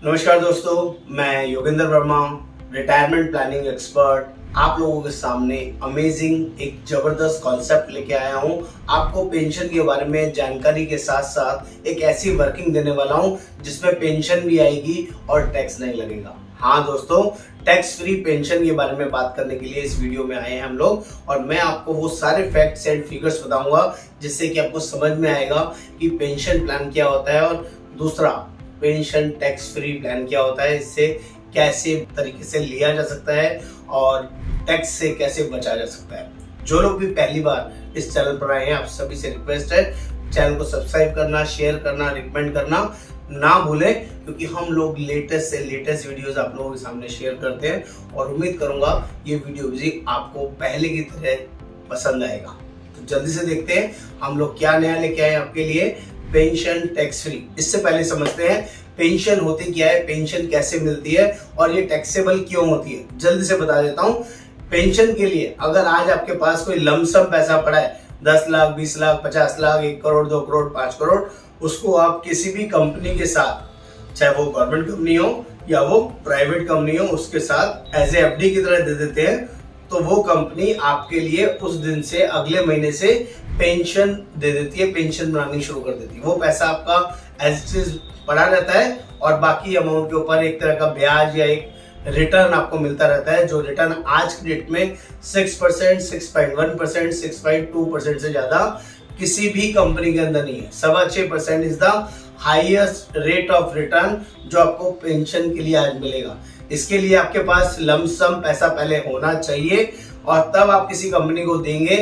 नमस्कार दोस्तों, मैं Yogendra Verma, retirement planning expert, आप लोगों के सामने अमेजिंग एक जबरदस्त कॉन्सेप्ट लेके आया हूं। आपको पेंशन के बारे में जानकारी के साथ साथ एक ऐसी वर्किंग देने वाला हूं जिसमें पेंशन भी आएगी और टैक्स नहीं लगेगा। हाँ दोस्तों, टैक्स फ्री पेंशन के बारे में बात करने के लिए इस वीडियो में आए हैं हम लोग, और मैं आपको वो सारे फैक्ट्स एंड फिगर्स बताऊंगा जिससे कि आपको समझ में आएगा कि पेंशन प्लान क्या होता है और दूसरा पेंशन टैक्स फ्री प्लान क्या होता है, इससे कैसे तरीके से लिया जा सकता है और टैक्स से कैसे बचा जा सकता है। जो लोग भी पहली बार इस चैनल पर आए हैं, आप सभी से रिक्वेस्ट है चैनल को सब्सक्राइब करना, शेयर करना, रिकमेंड करना ना भूलें, क्योंकि हम लोग लेटेस्ट से लेटेस्ट वीडियोस आप लोगों के सामने शेयर करते हैं और उम्मीद करूंगा ये वीडियो भी आपको पहले की तरह पसंद आएगा। तो जल्दी से देखते हैं हम लोग क्या नया लेके आए आपके लिए। पेंशन टैक्स फ्री, इससे पहले समझते हैं पेंशन होती क्या है, पेंशन कैसे मिलती है और ये टैक्सेबल क्यों होती है। जल्दी से बता देता हूँ। पेंशन के लिए अगर आज आपके पास कोई लमसम पैसा पड़ा है, 10 लाख, 20 लाख, 50 लाख, 1 करोड़, 2 करोड़, 5 करोड़, उसको आप किसी भी कंपनी के साथ, चाहे वो गवर्नमेंट कंपनी हो या वो प्राइवेट कंपनी हो, उसके साथ एज ए एफडी की तरह दे देते हैं, तो वो कंपनी आपके लिए उस दिन से अगले महीने से पेंशन दे देती है, पेंशन बनानी शुरू कर देती है। वो पैसा आपका एज इट इज पड़ा रहता है और बाकी अमाउंट के ऊपर एक तरह का ब्याज या एक रिटर्न आपको मिलता रहता है, जो रिटर्न आज की डेट में 6%, 6.1%, 6.2% से ज्यादा किसी भी कंपनी के अंदर नहीं है। 6.25% is the highest rate of return जो आपको पेंशन के लिए आज मिलेगा। इसके लिए आपके पास लमसम पैसा पहले होना चाहिए और तब आप किसी कंपनी को देंगे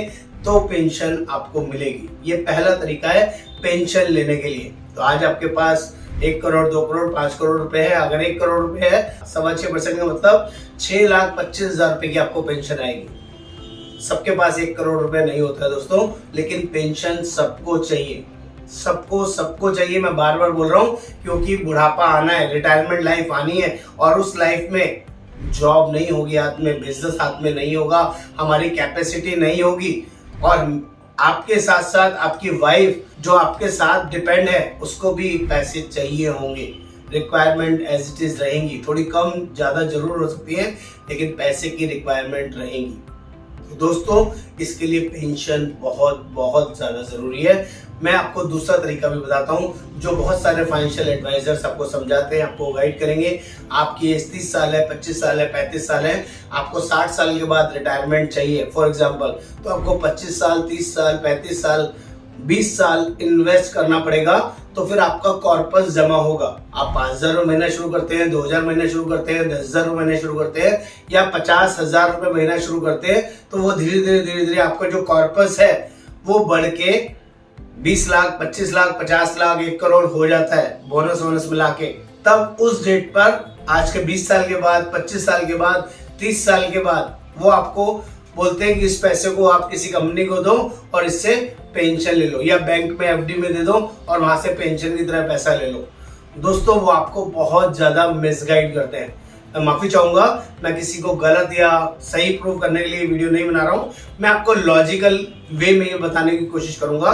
तो पेंशन आपको मिलेगी। ये पहला तरीका है पेंशन लेने के लिए। तो आज आपके पास 1 करोड़, 2 करोड़, 5 करोड़ रुपए है। अगर 1 करोड़ रुपए है, 6.25% का मतलब 6,25,000 रुपए की आपको पेंशन आएगी। सबके पास 1 करोड़ रुपए नहीं होता है दोस्तों, लेकिन पेंशन सबको चाहिए, सबको चाहिए। मैं बार बार बोल रहा हूँ क्योंकि बुढ़ापा आना है, रिटायरमेंट लाइफ आनी है और उस लाइफ में जॉब नहीं होगी हाथ में, बिजनेस हाथ में नहीं होगा, हमारी कैपेसिटी नहीं होगी और आपके साथ साथ आपकी वाइफ जो आपके साथ डिपेंड है उसको भी पैसे चाहिए होंगे। रिक्वायरमेंट एज इट इज रहेंगी, थोड़ी कम ज्यादा जरूर हो सकती है, लेकिन पैसे की रिक्वायरमेंट रहेंगी। दोस्तों, इसके लिए पेंशन बहुत बहुत ज्यादा जरूरी है। मैं आपको दूसरा तरीका भी बताता हूं जो बहुत सारे फाइनेंशियल एडवाइजर्स आपको समझाते हैं, आपको गाइड करेंगे। आपकी एज 30 साल है, 25 साल है, 35 साल है, आपको 60 साल के बाद रिटायरमेंट चाहिए फॉर एग्जांपल, तो आपको 25 साल, 30 साल, 35 साल, 20 साल इन्वेस्ट करना पड़ेगा। तो फिर आपका कॉर्पस जमा होगा। आप 5,000 महीना शुरू करते हैं, 2,000 महीना शुरू करते हैं, 10,000 महीना शुरू करते हैं या 50,000 रुपए महीना शुरू करते हैं, तो वो धीरे धीरे आपका जो कॉर्पस है वो बढ़ के 20 लाख, 25 लाख, 50 लाख, 1 करोड़ हो जाता है, बोनस मिला के। तब उस डेट पर आज के 20 साल के बाद, 25 साल के बाद, 30 साल के बाद वो आपको बोलते हैं कि इस पैसे को आप किसी कंपनी को दो और इससे पेंशन ले लो, या बैंक में एफडी में दे दो और वहां से पेंशन की तरह पैसा ले लो। दोस्तों, वो आपको बहुत ज्यादा मिसगाइड करते हैं। मैं माफी चाहूंगा, मैं किसी को गलत या सही प्रूव करने के लिए वीडियो नहीं बना रहा हूं। मैं आपको लॉजिकल वे में ये बताने की कोशिश करूंगा।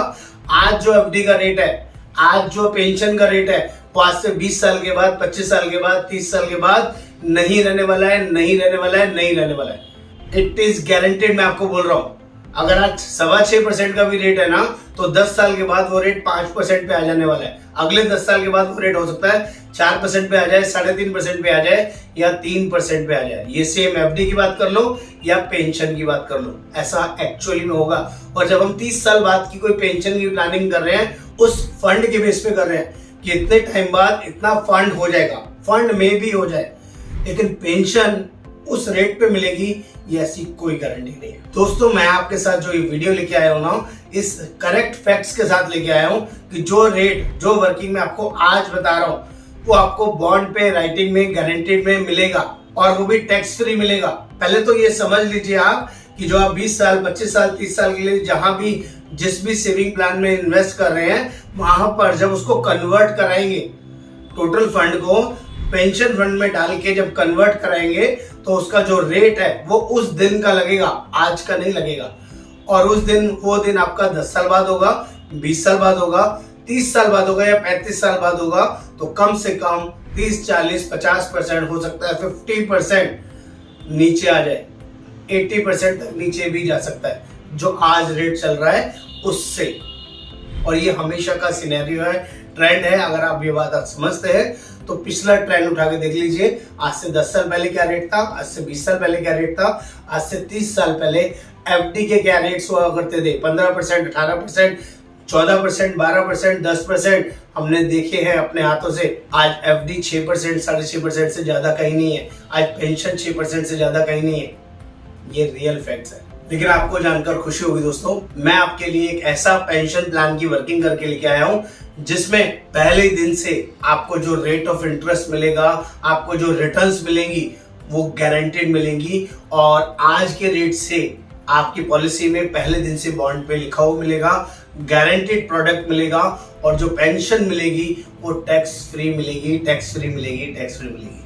आज जो एफडी का रेट है, आज जो पेंशन का रेट है, वो आज से 20 साल के बाद, 25 साल के बाद, 30 साल के बाद नहीं रहने वाला है, नहीं रहने वाला है, नहीं रहने वाला है। इट इज गारंटेड, मैं आपको बोल रहा हूं। अगर आज 6.25% का भी रेट है ना, तो 10 साल के बाद वो रेट 5% पे आ जाने वाला है। अगले 10 साल के बाद वो रेट हो सकता है 4% पे आ जाए, 3.5% पे आ जाए या 3% पे आ जाए। ये सेम एफडी की बात कर लो या पेंशन की बात कर लो, ऐसा एक्चुअली में होगा। और जब हम 30 साल बाद की कोई पेंशन की प्लानिंग कर रहे हैं, उस फंड के बेस पे कर रहे हैं कि इतने टाइम बाद इतना फंड हो जाएगा, फंड में भी हो जाए, लेकिन पेंशन उस रेट पे मिलेगी, ये ऐसी कोई गारंटी नहीं है। दोस्तों, मैं आपके साथ जो ये वीडियो लेके आया हूं ना, इस करेक्ट फैक्ट्स के साथ लेके आया हूं कि जो रेट, जो वर्किंग में आपको आज बता रहा हूं, वो आपको बॉन्ड पे राइटिंग में गारंटीड में मिलेगा और वो भी टैक्स फ्री मिलेगा। पहले तो ये समझ लीजिए आप कि जो आप 20 साल, 25 साल, 30 साल के लिए जहां भी जिस भी सेविंग प्लान में इन्वेस्ट कर रहे हैं, वहां पर जब उसको कन्वर्ट कराएंगे, टोटल फंड को पेंशन फंड में डाल के जब कन्वर्ट कराएंगे, तो उसका जो रेट है वो उस दिन का लगेगा, आज का नहीं लगेगा। और उस दिन, वो दिन आपका 10 साल बाद होगा, 20 साल बाद होगा, 30 साल बाद होगा या 35 साल बाद होगा, तो कम से कम 30-40-50%, हो सकता है 50% नीचे आ जाए, 80% तक नीचे भी जा सकता है जो आज रेट चल रहा है उससे। और ये हमेशा का सिनेरियो है, ट्रेंड है। अगर आप ये बात आप समझते हैं तो पिछला ट्रेंड उठा के देख लीजिए। आज से 10 साल पहले क्या रेट था, आज से 20 साल पहले क्या रेट था, आज से 30 साल पहले एफडी के क्या रेट्स हुआ करते थे। 15%, 18%, 14%, 12%, 10% हमने देखे हैं अपने हाथों से। आज एफडी 6%, 6.5% से ज्यादा कहीं नहीं है। आज पेंशन 6% से ज्यादा कहीं नहीं है। ये रियल फैक्ट्स है। लेकिन आपको जानकर खुशी होगी दोस्तों, मैं आपके लिए एक ऐसा पेंशन प्लान की वर्किंग करके लेके आया हूं जिसमें पहले दिन से आपको जो रेट ऑफ इंटरेस्ट मिलेगा, आपको जो रिटर्न्स मिलेंगी वो गारंटेड मिलेंगी। और आज के रेट से आपकी पॉलिसी में पहले दिन से बॉन्ड पे लिखा हुआ मिलेगा, गारंटेड प्रोडक्ट मिलेगा। और जो पेंशन मिलेगी वो टैक्स फ्री मिलेगी, टैक्स फ्री मिलेगी, टैक्स फ्री मिलेगी।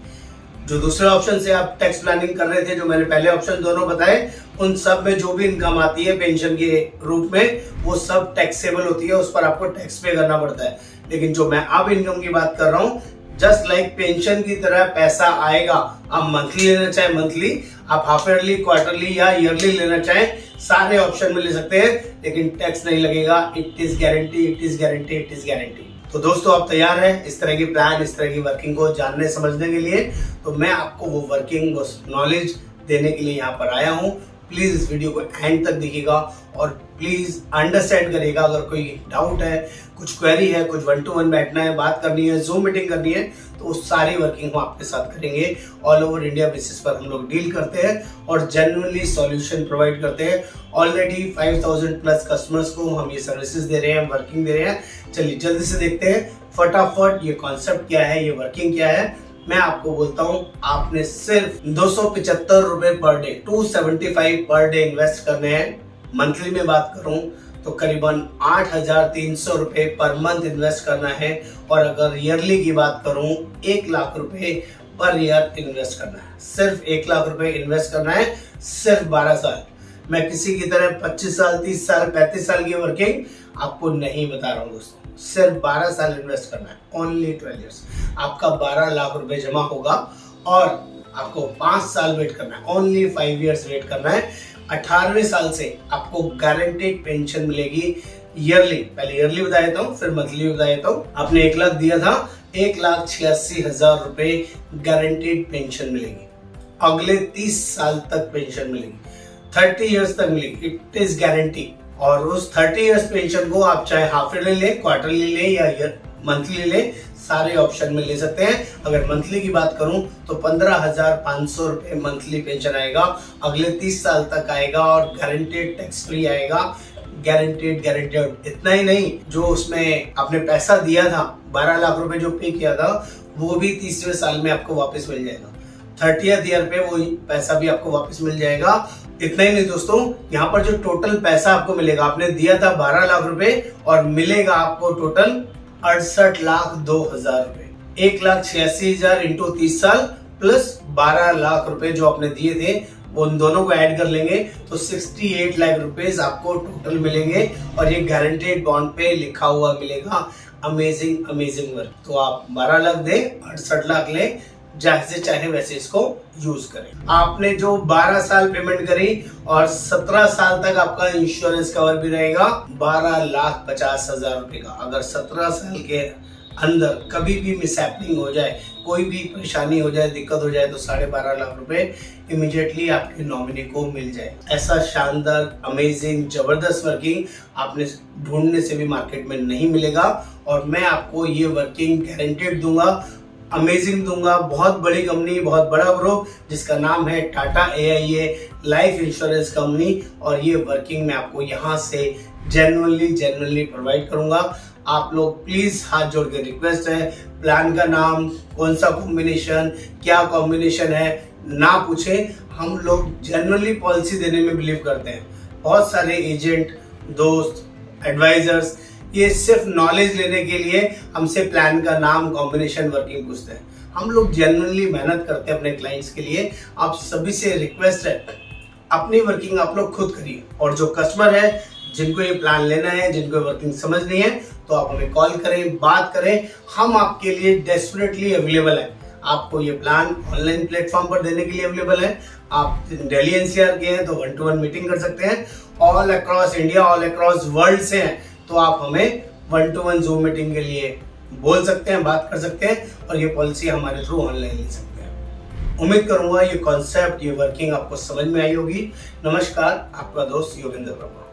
जो दूसरे ऑप्शन से आप टैक्स प्लानिंग कर रहे थे, जो मैंने पहले ऑप्शन दोनों बताए, उन सब में जो भी इनकम आती है पेंशन के रूप में वो सब टैक्सेबल होती है, उस पर आपको टैक्स पे करना पड़ता है। लेकिन जो मैं अब इनकम की बात कर रहा हूँ, जस्ट लाइक पेंशन की तरह पैसा आएगा। आप मंथली लेना चाहे मंथली, आप हाफ ईयरली, क्वार्टरली या ईयरली लेना चाहें, सारे ऑप्शन में ले सकते हैं, लेकिन टैक्स नहीं लगेगा। It is guarantee, it is guarantee, it is guarantee. तो दोस्तों आप तैयार हैं इस तरह की प्लान, इस तरह की वर्किंग को जानने समझने के लिए? तो मैं आपको वो वर्किंग, वो नॉलेज देने के लिए यहाँ पर आया हूँ। प्लीज इस वीडियो को एंड तक देखिएगा और प्लीज अंडरस्टैंड करिएगा। अगर कोई डाउट है, कुछ क्वेरी है, कुछ 1-to-1 बैठना है, बात करनी है, जूम मीटिंग करनी है, तो वो सारी वर्किंग हम आपके साथ करेंगे। ऑल ओवर इंडिया बेसिस पर हम लोग डील करते हैं और जेन्युइनली सॉल्यूशन प्रोवाइड करते हैं। ऑलरेडी 5000 प्लस कस्टमर्स को हम ये सर्विसेज दे रहे हैं, वर्किंग दे रहे हैं। चलिए जल्दी से देखते हैं फटाफट ये कॉन्सेप्ट क्या है, ये वर्किंग क्या है। मैं आपको बोलता हूं, आपने सिर्फ 275 रुपए per day, 275 per day invest करने हैं। मंथली में बात करूं तो करीबन 8,300 रुपए पर मंथ इन्वेस्ट करना है। और अगर ईयरली की बात करूं, 1 लाख रुपए पर ईयर इन्वेस्ट करना है। सिर्फ 1 लाख रुपए इन्वेस्ट करना है, सिर्फ 12 साल। मैं किसी की तरह 25 साल, 30 साल, 35 साल की वर्किंग आपको नहीं बता रहा हूँ दोस्तों। सिर्फ 12 साल इन्वेस्ट करना है, ओनली 12 इयर्स। आपका 12 लाख रुपए जमा होगा और आपको 5 साल वेट करना है, ओनली 5 इयर्स वेट करना है। 18वें साल से आपको गारंटेड पेंशन मिलेगी ईयरली। पहले ईयरली बता देता हूँ, फिर मंथली बता देता हूँ। आपने 1 लाख दिया था, 1,86,000 रुपए गारंटेड पेंशन मिलेगी। अगले 30 साल तक पेंशन मिलेगी, 30 इयर्स तक मिलेगी, इट इज गारंटी। और उस 30 इयर्स पेंशन को आप चाहे हाफ ईयरली ले, क्वार्टरली ले या मंथली ले, सारे ऑप्शन में ले सकते हैं। अगर मंथली की बात करूं तो 15,500 रुपए मंथली पेंशन आएगा, अगले 30 साल तक आएगा और गारंटेड टैक्स फ्री आएगा। Guaranteed, guaranteed. इतना ही नहीं, जो उसमें आपने पैसा दिया था, 12 लाख रुपए जो पे किया था, वो भी 30वें साल में आपको वापस मिल जाएगा। 30th ईयर पे वो पैसा भी आपको वापस मिल जाएगा। इतना ही नहीं दोस्तों, यहाँ पर जो टोटल पैसा आपको मिलेगा, आपने दिया था 12 लाख रुपए और मिलेगा आपको टोटल 68,02,000 रुपए। 1,86,000 इंटू 30 साल प्लस 12 लाख रुपए जो आपने दिए थे, वो उन दोनों को ऐड कर लेंगे तो 68 लाख रुपए आपको टोटल मिलेंगे। और ये गारंटेड बॉन्ड पे लिखा हुआ मिलेगा। Amazing, amazing work. तो आप 12 लाख दे, 68 लाख ले, जैसे चाहे वैसे इसको यूज करें। आपने जो 12 साल पेमेंट करी और 17 साल तक आपका इंश्योरेंस कवर भी रहेगा 12,50,000 रुपए का। अगर 17 साल के अंदर कभी भी मिसहैपनिंग हो जाए, कोई भी परेशानी हो जाए, दिक्कत हो जाए, तो 12.5 लाख रुपए इमीडिएटली आपके नॉमिनी को मिल जाए। ऐसा शानदार, अमेजिंग, जबरदस्त वर्किंग आपने ढूंढने से भी मार्केट में नहीं मिलेगा। और मैं आपको ये वर्किंग गारंटेड दूंगा, अमेजिंग दूंगा। बहुत बड़ी कंपनी, बहुत बड़ा ग्रुप जिसका नाम है Tata AIA life insurance company. और ये वर्किंग मैं आपको यहाँ से जेन्युइनली प्रोवाइड करूंगा। आप लोग प्लीज हाथ जोड़ के रिक्वेस्ट है, प्लान का नाम, कौन सा कॉम्बिनेशन, क्या कॉम्बिनेशन है, ना पूछें। हम लोग जेन्युइनली पॉलिसी देने में बिलीव करते हैं। बहुत सारे एजेंट, दोस्त, एडवाइजर्स ये सिर्फ नॉलेज लेने के लिए हमसे प्लान का नाम, कॉम्बिनेशन, वर्किंग पूछते हैं। हम लोग जेन्युइनली मेहनत करते हैं अपने क्लाइंट्स के लिए। आप सभी से रिक्वेस्ट है, अपनी वर्किंग आप लोग खुद करिए। और जो कस्टमर है, जिनको ये प्लान लेना है, जिनको वर्किंग समझनी है, तो आप हमें कॉल करें, बात करें, हम आपके लिए डेस्परेटली अवेलेबल हैं। आपको ये प्लान ऑनलाइन प्लेटफॉर्म पर देने के लिए अवेलेबल है। आप दिल्ली एनसीआर के हैं तो 1-to-1 मीटिंग कर सकते हैं। All across India, all across world से हैं तो आप हमें 1-to-1 जूम मीटिंग के लिए बोल सकते हैं, बात कर सकते हैं और ये पॉलिसी हमारे थ्रू ऑनलाइन ले सकते हैं। उम्मीद करूंगा ये कॉन्सेप्ट, ये वर्किंग आपको समझ में आई होगी। नमस्कार, आपका दोस्त योगेंद्र वर्मा।